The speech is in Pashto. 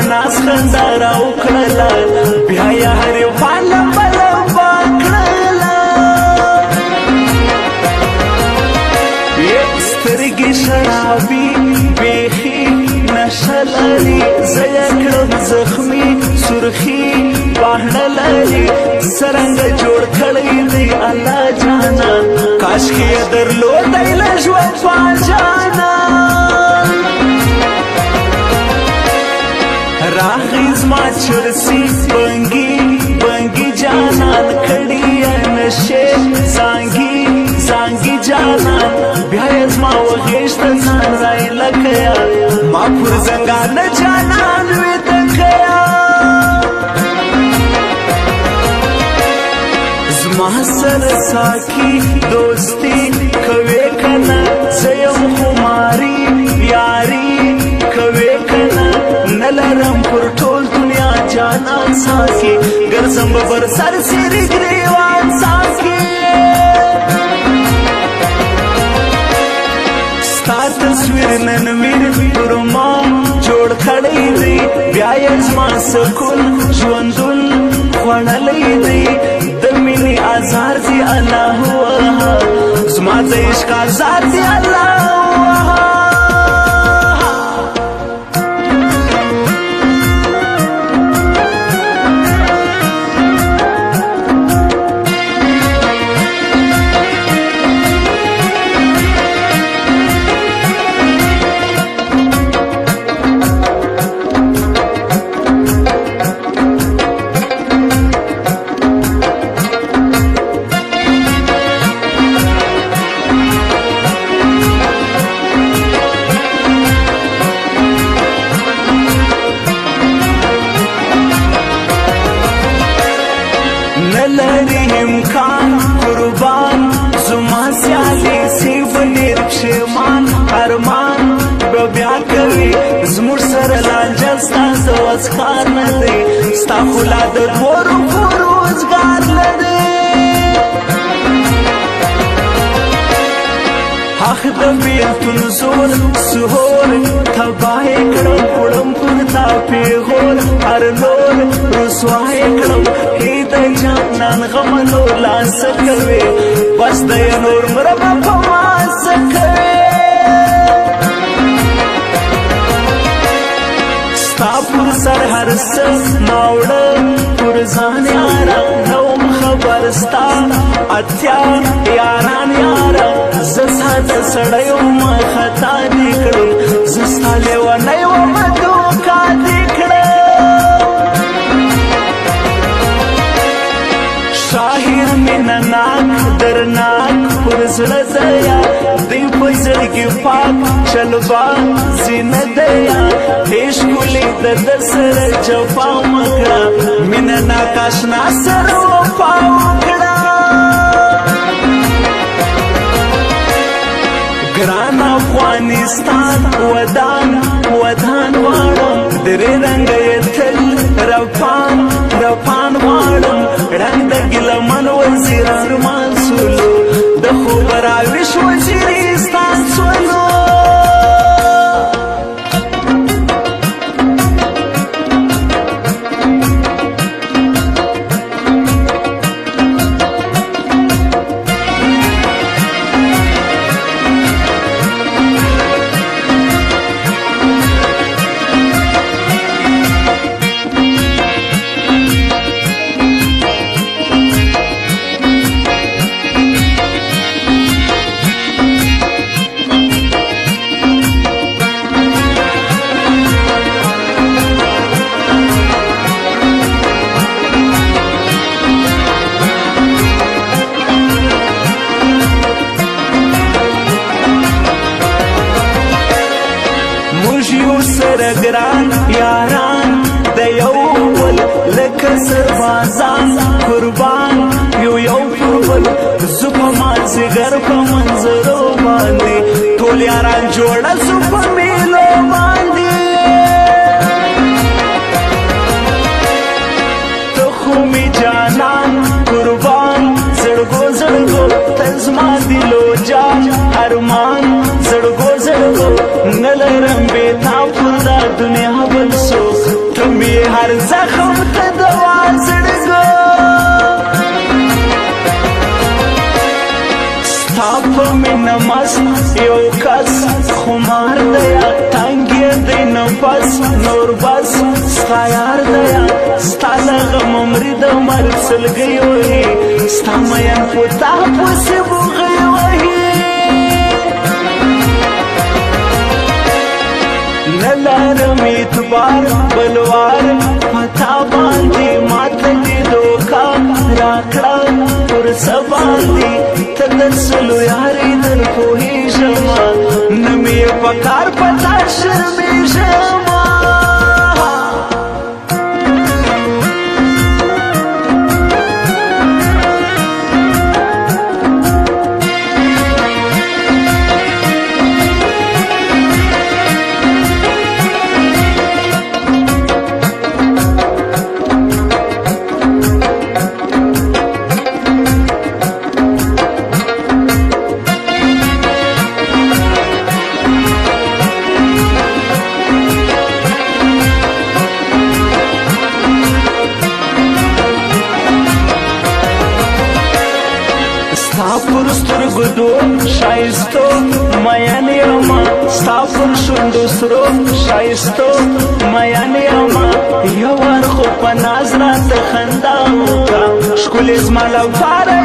ناس خندا راوکړله بیا یې هرې خوا لمبه لمبه کړله سترګې شرابي بیخي نشه لري زه یې کړم زخمي سرخي باڼه لري څرنګه جوړ کړی دی الله جانا کاشکې یې درلودی له ژوند پاجانا راغی زما چرسي بنګي بنګي جانان کړي یې نشې زانګي زانګي جانان بیا یې زما وغېږته ځان رایله کیا ما پر زنګانه جانان ویده کیا زما سره ساکي دوستي کوې کنه زه یم خماري یاري کوې کنه نه لرم پر ټول دنیا جانان ساکي ګرځم به بر سر سیري ګریوان ساکي ستا تصویر نن مې پر ما جوړ کړی دی بیا یې زما سکون ژوندون خوړلی دی د مینې ازار دی الله زما د عشق ازار دی الله نلري امکان قربان زما سیالي سی بنیر پښیمان ارمان به بیا کوي زموږ سره لانجه ستا د وزګار نه دی ستا خوله د دوو روپو روزګار نه دی اخ د بیلتون زور سهور تباه یې کړم وړم پر تا پیغور هر لور رسوا یې کړم د جانان غم نور لاس کوي بس د نور مربا په ماس کوي ستا پر سر هر څه ماوړه پر ځان یاره نوم خبر ستا اتیا یاران یاره زه ساده سړی وم خطا دې کړم زه ستا لیونی وم دوکا دې کړم شاهر مینه ناک درناک پر زړه دیا دی په زړګي پاک چلبا زینه دیا هیڅ ښکلې د ده سره جفا مکړه مینه ناک اشنا سره وفا وکړه ګران افغانستان ودان ودان غواړم درې رنګه یې تل رپان رپان غواړم رنګ د ګیلمن وزیر ارمان سولو د خوب راویښ وزیرستان سولو سره ګران یاران د یو بل لکه سربازان قربان یو یو پر بل زه په مازدیګر په منظرو باندې ټول یاران جوړه زه په میلو باندې ته خو مې جانان قربان زړګو زړګو ته زما دلو جان ارمان زړګو زړګو نه لرم بې تا پر دا دنیا بل څوک هر زخم ته دوا زړګو ستا په مینه مست یو کس خمار دیا تنګ یې دی نفس نور بس ستا یار دیا ستا له غم مري د مرګ سلګۍ وهي ستا مین په تا پسې بوغۍ وهي نه لرم اعتبار بلوار پتا باندې ماته دې دوکا راکړه پر څه باندې ته د سلو یارې در پوهېږم نه مې یې په کار په تا شرمېږم ستا پر سترګو دوم ښایستو مین یمه ستا پر شونډو سرو ښایستو مین یمه یو وار خو په ناز راته خندا وکړه ښکلې زما لپاره